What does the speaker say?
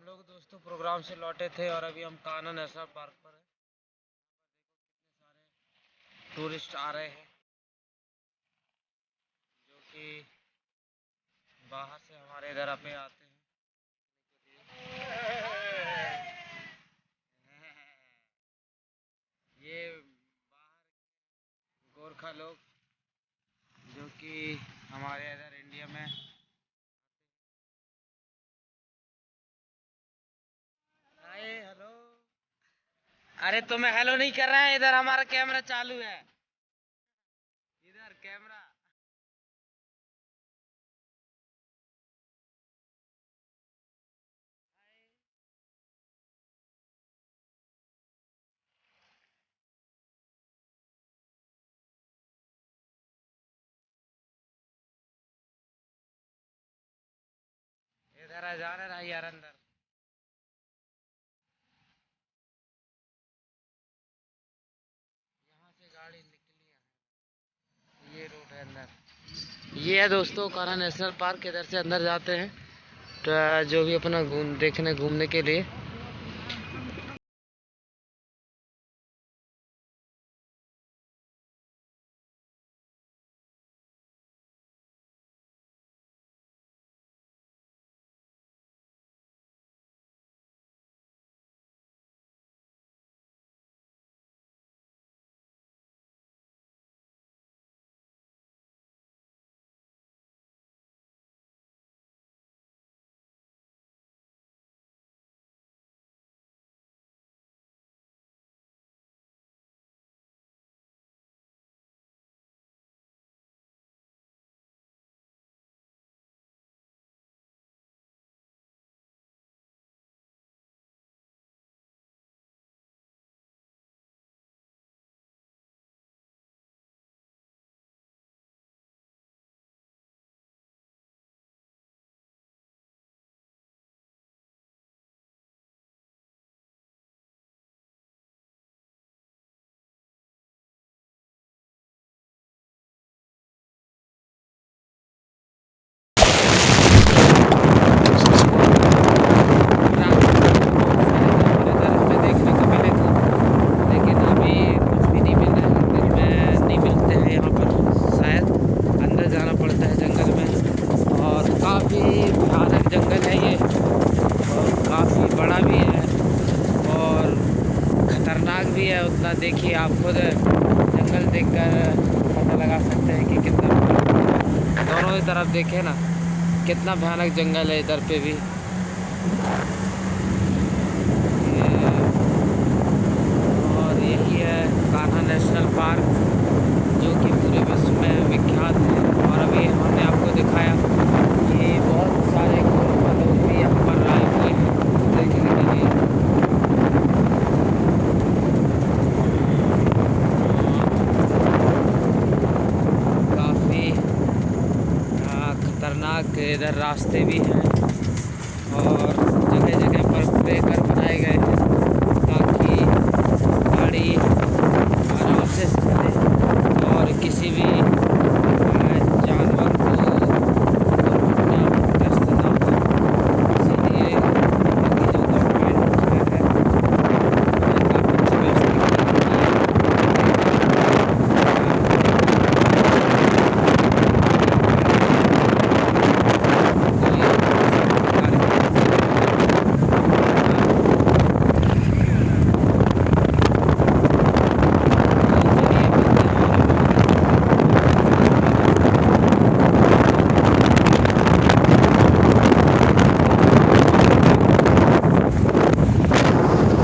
लोग दोस्तों प्रोग्राम से लौटे थे और अभी हम कान्हा नेशनल पार्क पर हैं। कितने सारे टूरिस्ट आ रहे हैं जो कि बाहर से हमारे इधर पे आते हैं। ये बाहर गोरखा लोग जो कि हमारे इधर इंडिया में। Hi hello. अरे तुम्हें हेलो नहीं कर रहा है, इधर हमारा कैमरा चालू है। इधर कैमरा। इधर आ जाने रहा यार अंदर। यहाँ से गाड़ी निकली है, ये रोड है अंदर। ये है दोस्तों कान्हा नेशनल पार्क। इधर से अंदर जाते हैं तो जो भी अपना घूमने के लिए। काफ़ी भयानक जंगल है ये और काफ़ी बड़ा भी है और ख़तरनाक भी है उतना। देखिए आप खुद जंगल देखकर पता लगा सकते हैं कि कितना दोनों ही तरफ देखें ना, कितना भयानक जंगल है इधर पे भी। और यही है कान्हा नेशनल पार्क जो कि पूरे विश्व में विख्यात है। और अभी हमने आपको दिखाया कि बहुत सारे गोरखा लोग भी यहाँ पर आए हुए हैं देखने के लिए। काफ़ी खतरनाक इधर रास्ते भी हैं और जगह जगह पर पूरे घर बनाए गए